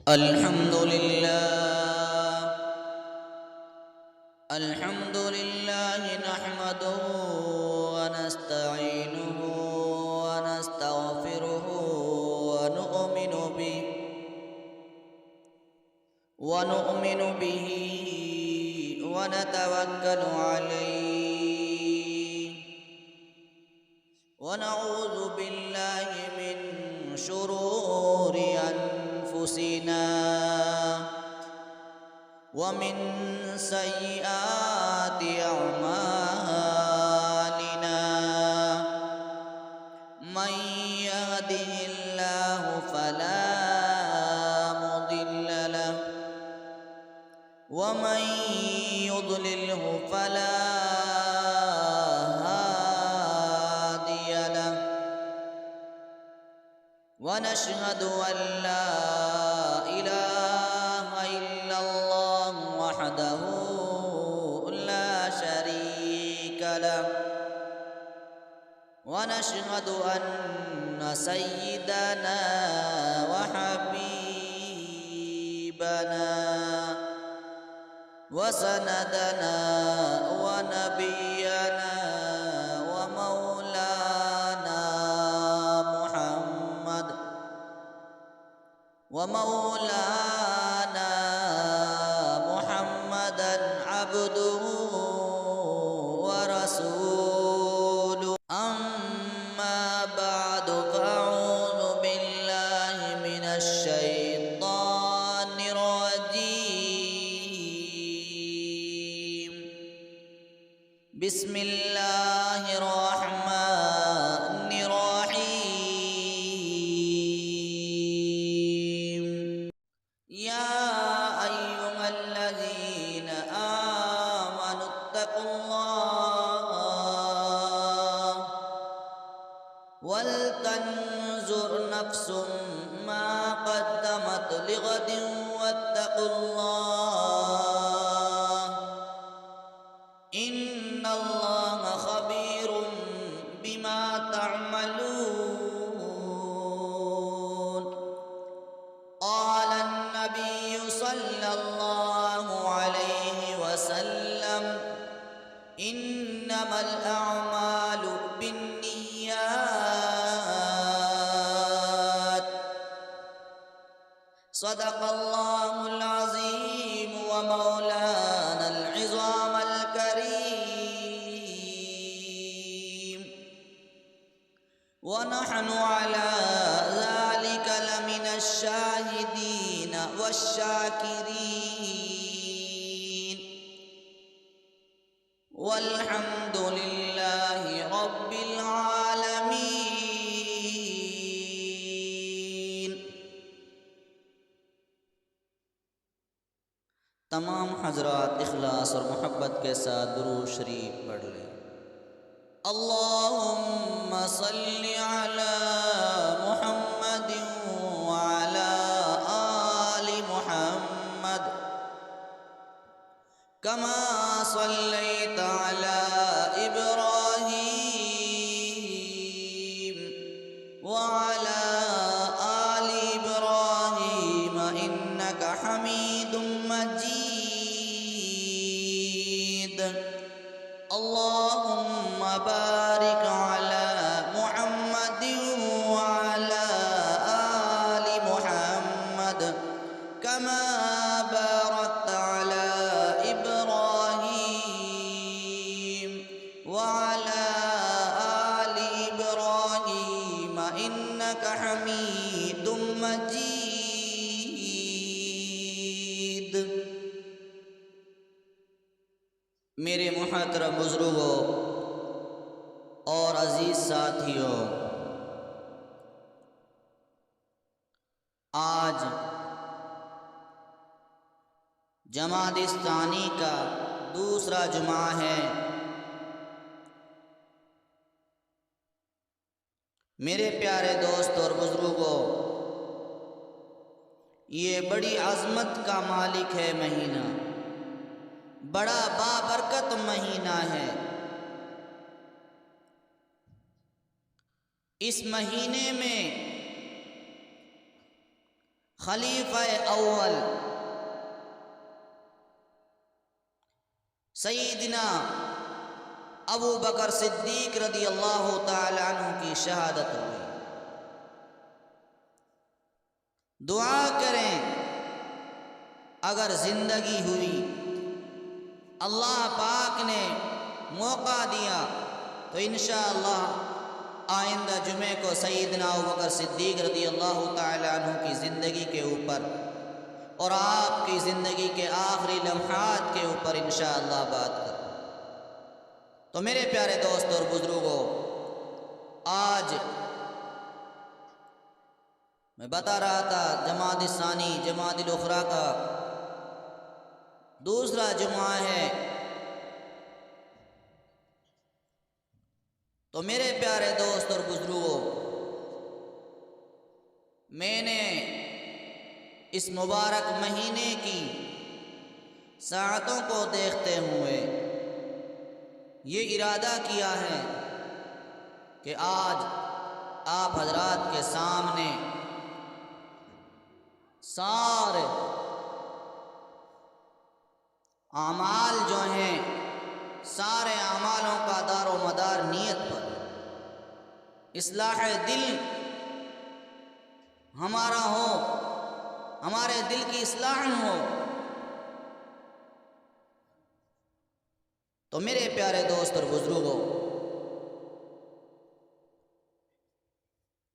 الحمد لله نحمده ونستعينه ونستغفره ونؤمن به ونتوكل عليه ونعوذ بالله من شرور أنفسنا ومن سيئات أعمالنا من يهده الله فلا مضل له ومن يضلله فلا هادي له ونشهد أن لا إله إلا الله وحده لا شريك له ونشهد أن سيدنا وحبيبنا وسندنا ونبينا ومولانا محمدا عبده ورسوله أما بعد فأعوذ بالله من الشيطان الرجيم بسم الله الرحمن الرحيم يا أيها الذين آمنوا اتقوا الله ولتنظر نفس ما قدمت لغد واتقوا الله إن الله خبير بما تعملون قال النبي صلى الله عليه وسلم إنما الأعمال بالنيات صدق الله العظيم ومولانا العظام الكريم ونحن على ذلك لمن الشاهدين والشاكرين والحمد لله رب العالمين۔ تمام حضرات اخلاص اور محبت کے ساتھ درود شریف پڑھ لیں۔ اللہم صلی علی محمد وعلی آل محمد کما صلیت علی ابراہیم وعلی آل ابراہیم انک حمید مجید۔ اللہم بارک علی محمد وعلی آل محمد کما بارکت علی ابراہیم وعلی آل ابراہیم انک حمید مجید۔ میرے محترم بزرگوں اور عزیز ساتھیوں، آج جمادی الثانی کا دوسرا جمعہ ہے۔ میرے پیارے دوست اور بزرگوں، یہ بڑی عظمت کا مالک ہے مہینہ، بڑا بابرکت مہینہ ہے۔ اس مہینے میں خلیفہ اول سیدنا ابو بکر صدیق رضی اللہ تعالی عنہ کی شہادت ہوئی۔ دعا کریں اگر زندگی ہوئی، اللہ پاک نے موقع دیا تو انشاءاللہ آئندہ جمعے کو سیدنا ابو بکر صدیق رضی اللہ تعالی عنہ کی زندگی کے اوپر اور آپ کی زندگی کے آخری لمحات کے اوپر انشاءاللہ بات کریں۔ تو میرے پیارے دوست اور بزرگوں، آج میں بتا رہا تھا جمادی ثانی جمادی الاخری کا دوسرا جمعہ ہے، تو میرے پیارے دوست اور بزرگوں، میں نے اس مبارک مہینے کی ساعتوں کو دیکھتے ہوئے یہ ارادہ کیا ہے کہ آج آپ حضرات کے سامنے سارے اعمال جو ہیں، سارے اعمالوں کا دار و مدار نیت پر، اصلاح دل ہمارا ہو، ہمارے دل کی اصلاح ہو۔ تو میرے پیارے دوست اور بزرگوں،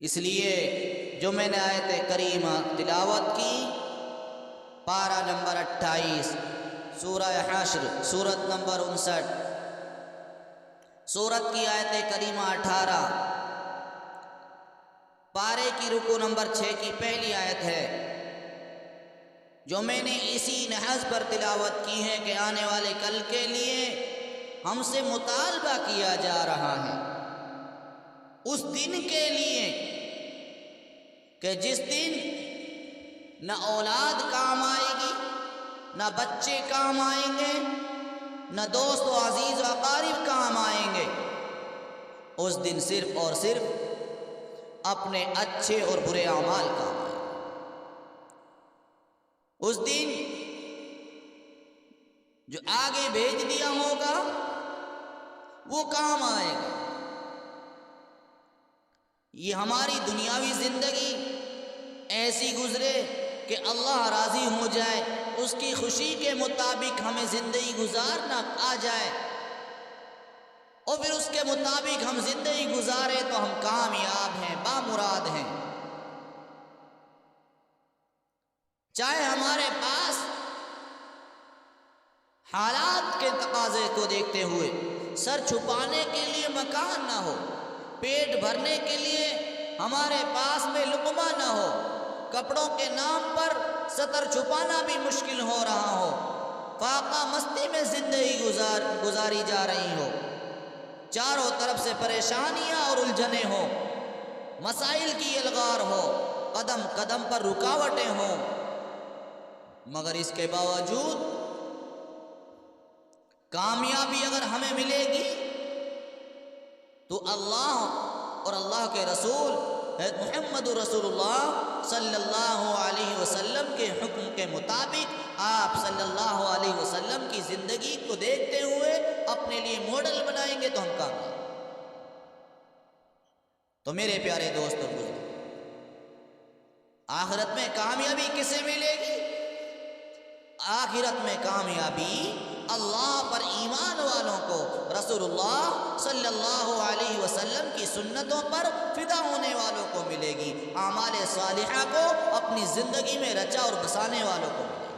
اس لیے جو میں نے آیت کریمہ تلاوت کی، پارہ نمبر 28 سورہ حشر، سورت نمبر 59، سورت کی آیت کریمہ 18، پارے کی رکوع نمبر 6 کی پہلی آیت ہے، جو میں نے اسی نحس پر تلاوت کی ہے کہ آنے والے کل کے لیے ہم سے مطالبہ کیا جا رہا ہے، اس دن کے لیے کہ جس دن نہ اولاد کام آئے گی، نہ بچے کام آئیں گے، نہ دوست و عزیز و اقارب کام آئیں گے۔ اس دن صرف اور صرف اپنے اچھے اور برے اعمال کام آئیں گے۔ اس دن جو آگے بھیج دیا ہوگا وہ کام آئے گا۔ یہ ہماری دنیاوی زندگی ایسی گزرے کہ اللہ راضی ہو جائے، اس کی خوشی کے مطابق ہمیں زندگی گزارنا آ جائے، اور پھر اس کے مطابق ہم زندگی گزارے تو ہم کامیاب ہیں، بامراد ہیں۔ چاہے ہمارے پاس حالات کے تقاضے کو دیکھتے ہوئے سر چھپانے کے لیے مکان نہ ہو، پیٹ بھرنے کے لیے ہمارے پاس میں لقمہ نہ ہو، کپڑوں کے نام پر سطر چھپانا بھی مشکل ہو رہا ہو، فاقہ مستی میں زندگی گزاری جا رہی ہو، چاروں طرف سے پریشانیاں اور الجھنیں ہوں، مسائل کی الغار ہو، قدم قدم پر رکاوٹیں ہوں، مگر اس کے باوجود کامیابی اگر ہمیں ملے گی تو اللہ اور اللہ کے رسول محمد رسول اللہ صلی اللہ علیہ وسلم کے حکم کے مطابق آپ صلی اللہ علیہ وسلم کی زندگی کو دیکھتے ہوئے اپنے لیے ماڈل بنائیں گے تو ہم کامیاب۔ تو میرے پیارے دوست اور بزرگ، آخرت میں کامیابی کسے ملے گی؟ آخرت میں کامیابی اللہ پر ایمان والوں کو، رسول اللہ صلی اللہ علیہ وسلم کی سنتوں پر فدا ہونے والوں کو ملے گی، اعمال صالحہ کو اپنی زندگی میں رچا اور بسانے والوں کو ملے گی،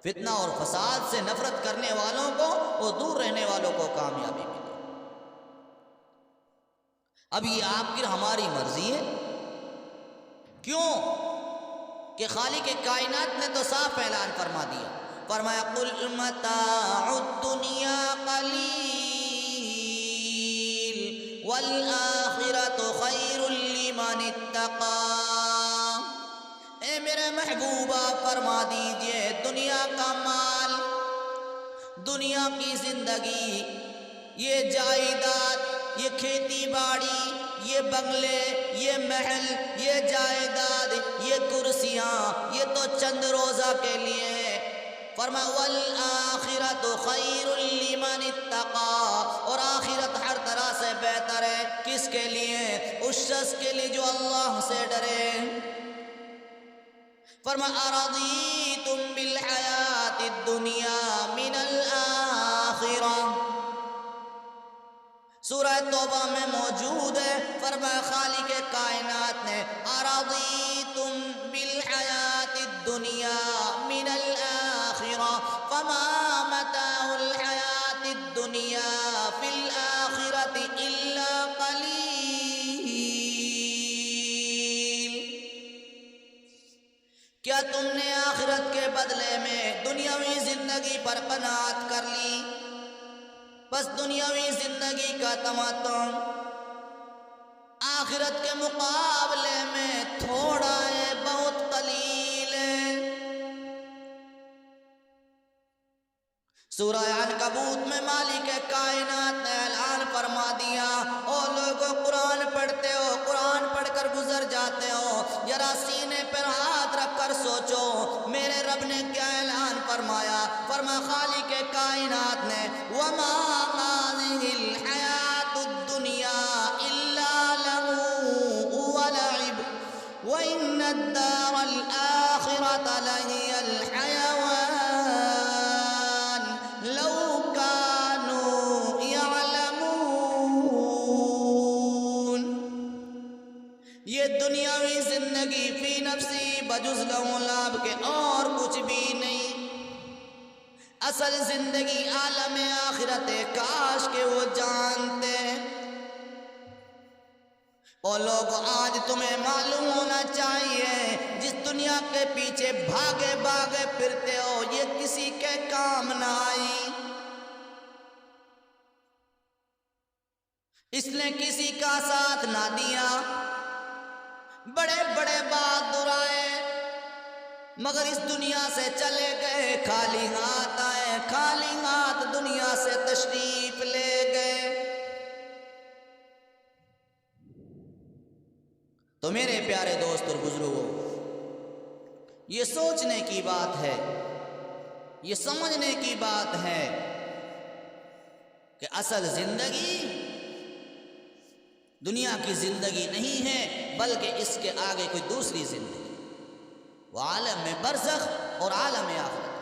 فتنہ اور فساد سے نفرت کرنے والوں کو اور دور رہنے والوں کو کامیابی ملے گی۔ اب یہ آپ کی ہماری مرضی ہے، کیوں کہ خالق کائنات نے تو صاف اعلان فرما دیا، فرمایا قل متاع الدنیا قلیل والآخرۃ خیر لمن اتقی۔ اے میرے محبوبہ فرما دیجئے دنیا کا مال، دنیا کی زندگی، یہ جائیداد، یہ کھیتی باڑی، یہ بنگلے، یہ محل، یہ جائیداد، یہ کرسیاں، یہ تو چند روزہ کے لیے ہے۔ فرمایا والآخرۃ خیر لمن اتقى، اور آخرت ہر طرح سے بہتر ہے کس کے لیے؟ اس شخص کے لیے جو اللہ سے ڈرے۔ فرمایا ارضیتم بالحیاۃ الدنیا من الآخرہ، سورہ توبہ میں موجود ہے۔ فرمایا خالق کائنات نے ارضیتم بالحیاۃ الدنیا من الآخرہ فما متاع الحیاۃ الدنیا فی الآخرۃ الا قلیل، کیا تم نے آخرت کے بدلے میں دنیاوی زندگی پر قناعت کر لی؟ بس دنیاوی زندگی کا تمتع آخرت کے مقابلے میں تھوڑا ہے، بہت قلیل ہے۔ سورہ عنکبوت میں مالک کائنات نے اعلان فرما دیا، او لوگوں قرآن پڑھتے ہو، قرآن پڑھ کر گزر جاتے ہو، ذرا سینے پر ہاتھ رکھ کر سوچو میرے رب نے کیا اعلان فرمایا۔ فرمایا خالق کائنات نے وما هذه الحیاۃ الدنیا الا لهو ولعب وان الدار الآخرۃ لہی الحیوان دنیاوی زندگی فی نفسی بجز لہو لعب کے اور کچھ بھی نہیں، اصل زندگی عالم آخرت کاش کہ وہ جانتے۔ اور لوگ آج تمہیں معلوم ہونا چاہیے جس دنیا کے پیچھے بھاگے بھاگے پھرتے ہو یہ کسی کے کام نہ آئی، اس نے کسی کا ساتھ نہ دیا۔ بڑے بڑے بہادر آئے مگر اس دنیا سے چلے گئے، خالی ہاتھ آئے، خالی ہاتھ دنیا سے تشریف لے گئے۔ تو میرے پیارے دوست اور بزرگوں، یہ سوچنے کی بات ہے، یہ سمجھنے کی بات ہے کہ اصل زندگی دنیا کی زندگی نہیں ہے، بلکہ اس کے آگے کوئی دوسری زندگی، وہ عالم میں برزخ اور عالم آخرت۔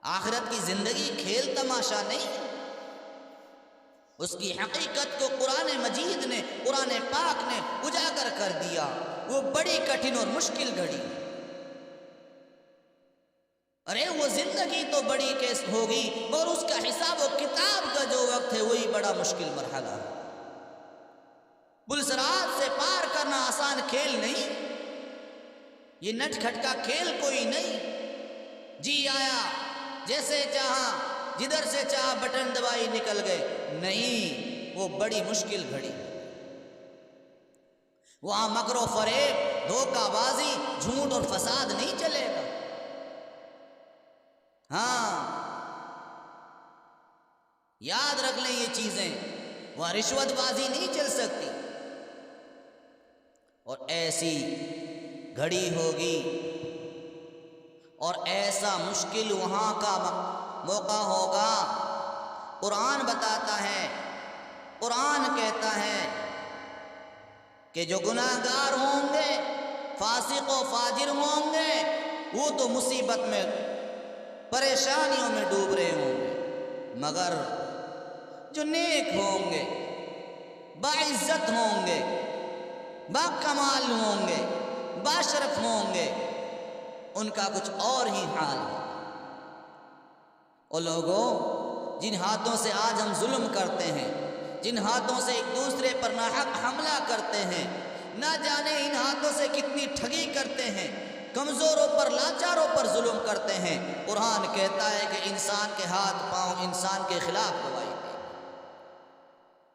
آخرت کی زندگی کھیل تماشا نہیں، اس کی حقیقت کو قرآن مجید نے، قرآن پاک نے اجاگر کر دیا۔ وہ بڑی کٹھن اور مشکل گھڑی، ارے وہ زندگی تو بڑی کیس ہوگی مگر اس کا حساب و کتاب کا جو وقت ہے وہی بڑا مشکل مرحلہ ہے۔ پلسرات سے پار کرنا آسان کھیل نہیں، یہ نٹ کھٹ کا کھیل کوئی نہیں، جی آیا جیسے چاہا جدھر سے چاہا بٹن دبائی نکل گئے، نہیں، وہ بڑی مشکل گھڑی۔ وہاں مکر و فریب، دھوکہ بازی، جھوٹ اور فساد نہیں چلے گا۔ ہاں یاد رکھ لیں یہ چیزیں، وہاں رشوت بازی نہیں چل سکتی، اور ایسی گھڑی ہوگی اور ایسا مشکل وہاں کا موقع ہوگا۔ قرآن بتاتا ہے، قرآن کہتا ہے کہ جو گناہگار ہوں گے، فاسق و فاجر ہوں گے، وہ تو مصیبت میں، پریشانیوں میں ڈوب رہے ہوں گے، مگر جو نیک ہوں گے، باعزت ہوں گے، با کمال ہوں گے، باشرف ہوں گے، ان کا کچھ اور ہی حال ہے۔ اور لوگوں، جن ہاتھوں سے آج ہم ظلم کرتے ہیں، جن ہاتھوں سے ایک دوسرے پر ناحق حملہ کرتے ہیں، نہ جانے ان ہاتھوں سے کتنی ٹھگی کرتے ہیں، کمزوروں پر، لاچاروں پر ظلم کرتے ہیں۔ قرآن کہتا ہے کہ انسان کے ہاتھ پاؤں انسان کے خلاف گواہی دیں۔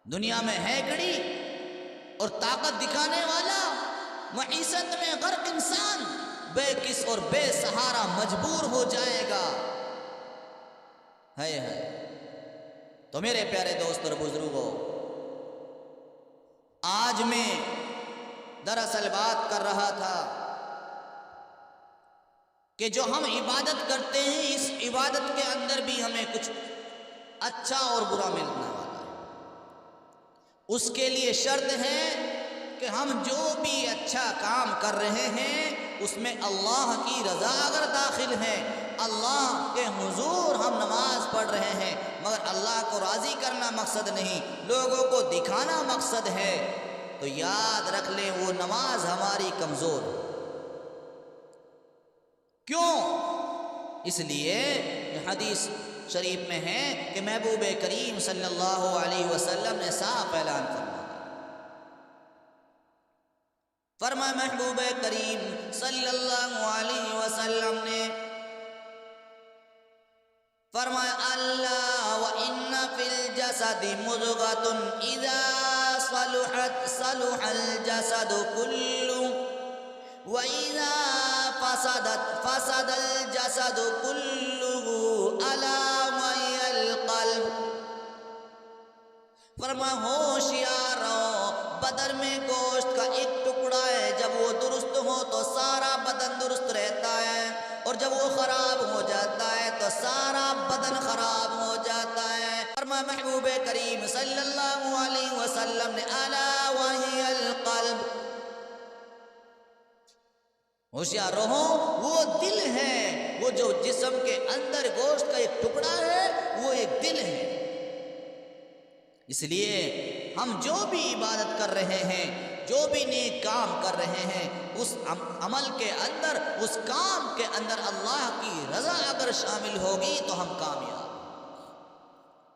دنیا میں ہے گڑی اور طاقت دکھانے والا، معیشت میں غرق انسان بے کس اور بے سہارا مجبور ہو جائے گا۔ ہے تو میرے پیارے دوست اور بزرگوں، آج میں دراصل بات کر رہا تھا کہ جو ہم عبادت کرتے ہیں اس عبادت کے اندر بھی ہمیں کچھ اچھا اور برا ملنے والا ہے۔ اس کے لیے شرط ہے کہ ہم جو بھی اچھا کام کر رہے ہیں اس میں اللہ کی رضا اگر داخل ہے، اللہ کے حضور ہم نماز پڑھ رہے ہیں مگر اللہ کو راضی کرنا مقصد نہیں، لوگوں کو دکھانا مقصد ہے، تو یاد رکھ لیں وہ نماز ہماری کمزور ہے۔ کیوں؟ اس لیے حدیث شریف میں ہے کہ محبوب کریم صلی اللہ علیہ وسلم نے صاف اعلان فرمایا محبوب کریم صلی اللہ علیہ وسلم نے فرمایا اللہ وَإِنَّ فِي الْجَسَدِ مُضْغَةٌ إِذَا صَلُحَتْ صَلُحَ الْجَسَدُ كُلُّهُ وَإِذَا فَسَدَتْ فَسَدَ الْجَسَدُ كُلُّهُ أَلَا وَهِيَ الْقَلْبُ۔ فرمایا ہوشیار رہو، بدن میں گوشت کا ایک ٹکڑا ہے، جب وہ درست ہو تو سارا بدن درست رہتا ہے، اور جب وہ خراب ہو جاتا ہے تو سارا بدن خراب ہو جاتا ہے۔ فرمایا محبوب کریم صلی اللہ علیہ وسلم نے الا وہی القلب، ہوشیار رہو وہ دل ہے، وہ جو جسم کے اندر گوشت کا ایک ٹکڑا ہے وہ ایک دل ہے۔ اس لیے ہم جو بھی عبادت کر رہے ہیں، جو بھی نیک کام کر رہے ہیں، اس عمل کے اندر، اس کام کے اندر اللہ کی رضا اگر شامل ہوگی تو ہم کامیاب۔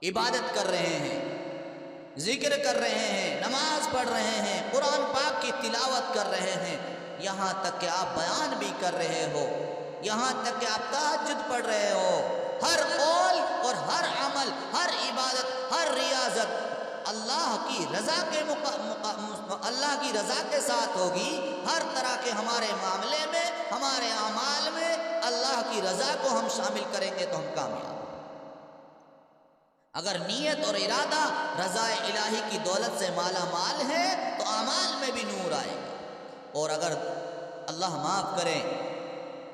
عبادت کر رہے ہیں، ذکر کر رہے ہیں، نماز پڑھ رہے ہیں، قرآن پاک کی تلاوت کر رہے ہیں، یہاں تک کہ آپ بیان بھی کر رہے ہو، یہاں تک کہ آپ تہجد پڑھ رہے ہو، ہر قول اور ہر عمل، ہر عبادت، ہر ریاضت اللہ کی رضا کے ساتھ ہوگی۔ ہر طرح کے ہمارے معاملے میں، ہمارے اعمال میں اللہ کی رضا کو ہم شامل کریں گے تو ہم کامیاب۔ اگر نیت اور ارادہ رضا الہی کی دولت سے مالا مال ہے تو اعمال میں بھی نور آئے گا، اور اگر اللہ معاف کرے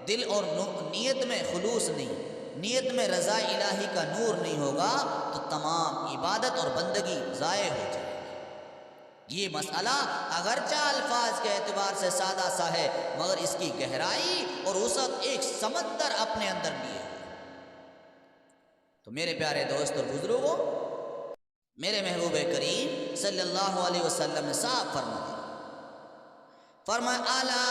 دل اور نیت میں خلوص نہیں، نیت میں رضا الہی کا نور نہیں ہوگا تو تمام عبادت اور بندگی ضائع ہو جائے گی۔ یہ مسئلہ اگرچہ الفاظ کے اعتبار سے سادہ سا ہے مگر اس کی گہرائی اور وسعت ایک سمندر اپنے اندر لیے ہے۔ تو میرے پیارے دوست اور بزرگوں، میرے محبوب کریم صلی اللہ علیہ وسلم نے صاف فرمایا الا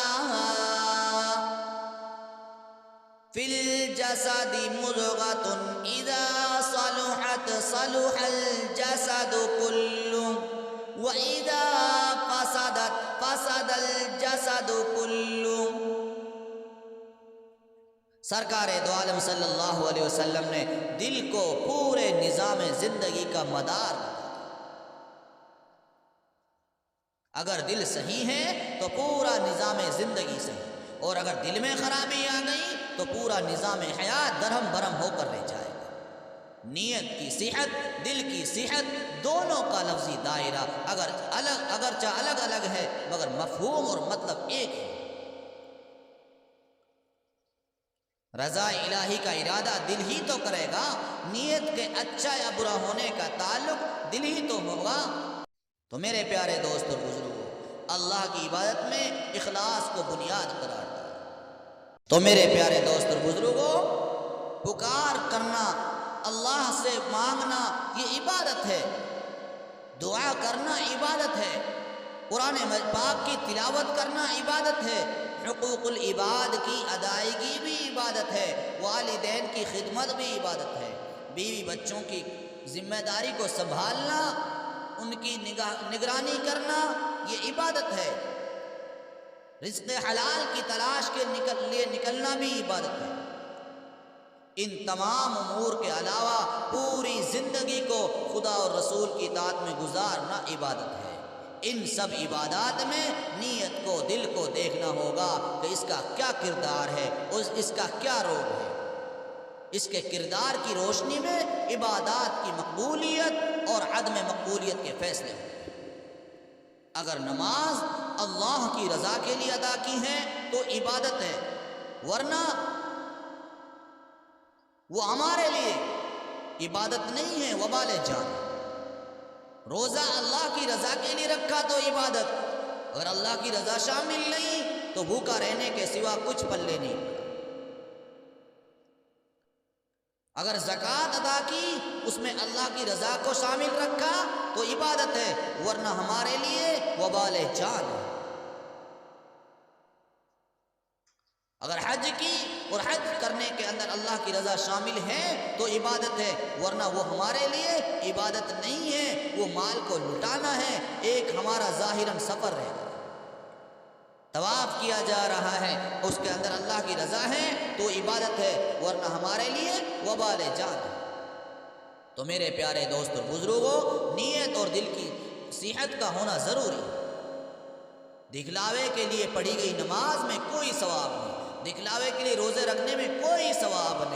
فی الجسد مضغۃ اذا صلحت صلح الجسد كله واذا فسدت فسد الجسد كله۔ سرکار دو عالم صلی اللہ علیہ وسلم نے دل کو پورے نظام زندگی کا مدار بتایا۔ اگر دل صحیح ہے تو پورا نظام زندگی صحیح، اور اگر دل میں خرابی آ گئی تو پورا نظام حیات درہم برہم ہو کر رہ جائے گا۔ نیت کی صحت، دل کی صحت، دونوں کا لفظی دائرہ اگرچہ الگ الگ ہے مگر مفہوم اور مطلب ایک ہے۔ رضا الہی کا ارادہ دل ہی تو کرے گا، نیت کے اچھا یا برا ہونے کا تعلق دل ہی تو ہوگا۔ تو میرے پیارے دوست اور بزرگوں، اللہ کی عبادت میں اخلاص کو بنیاد قرار دیا۔ تو میرے پیارے دوست اور بزرگوں، پکار کرنا، اللہ سے مانگنا یہ عبادت ہے، دعا کرنا عبادت ہے، قرآن پاک کی تلاوت کرنا عبادت ہے، حقوق العباد کی ادائیگی بھی عبادت ہے، والدین کی خدمت بھی عبادت ہے، بیوی بچوں کی ذمہ داری کو سنبھالنا، ان کی نگرانی کرنا یہ عبادت ہے، رزق حلال کی تلاش کے لیے نکلنا بھی عبادت ہے۔ ان تمام امور کے علاوہ پوری زندگی کو خدا اور رسول کی اطاعت میں گزارنا عبادت ہے۔ ان سب عبادات میں نیت کو، دل کو دیکھنا ہوگا کہ اس کا کیا کردار ہے، اس کا کیا رول ہے۔ اس کے کردار کی روشنی میں عبادات کی مقبولیت اور عدم مقبولیت کے فیصلے ہیں۔ اگر نماز اللہ کی رضا کے لیے ادا کی ہے تو عبادت ہے، ورنہ وہ ہمارے لیے عبادت نہیں ہے، وبال جان۔ روزہ اللہ کی رضا کے لیے رکھا تو عبادت، اگر اللہ کی رضا شامل نہیں تو بھوکا رہنے کے سوا کچھ پلے نہیں۔ اگر زکوٰۃ ادا کی اس میں اللہ کی رضا کو شامل رکھا تو عبادت ہے، ورنہ ہمارے لیے وبال جان ہے۔ اگر حج کی اور حج کرنے کے اندر اللہ کی رضا شامل ہے تو عبادت ہے، ورنہ وہ ہمارے لیے عبادت نہیں ہے، وہ مال کو لٹانا ہے، ایک ہمارا ظاہراً سفر ہے۔ طواف کیا جا رہا ہے اس کے اندر اللہ کی رضا ہے تو عبادت ہے، ورنہ ہمارے لیے وبال جان ہے۔ تو میرے پیارے دوست اور بزرگوں، نیت اور دل کی صحت کا ہونا ضروری ہے۔ دکھلاوے کے لیے پڑھی گئی نماز میں کوئی ثواب نہیں، دکھلاوے کے لیے روزے رکھنے میں کوئی ثواب نہیں۔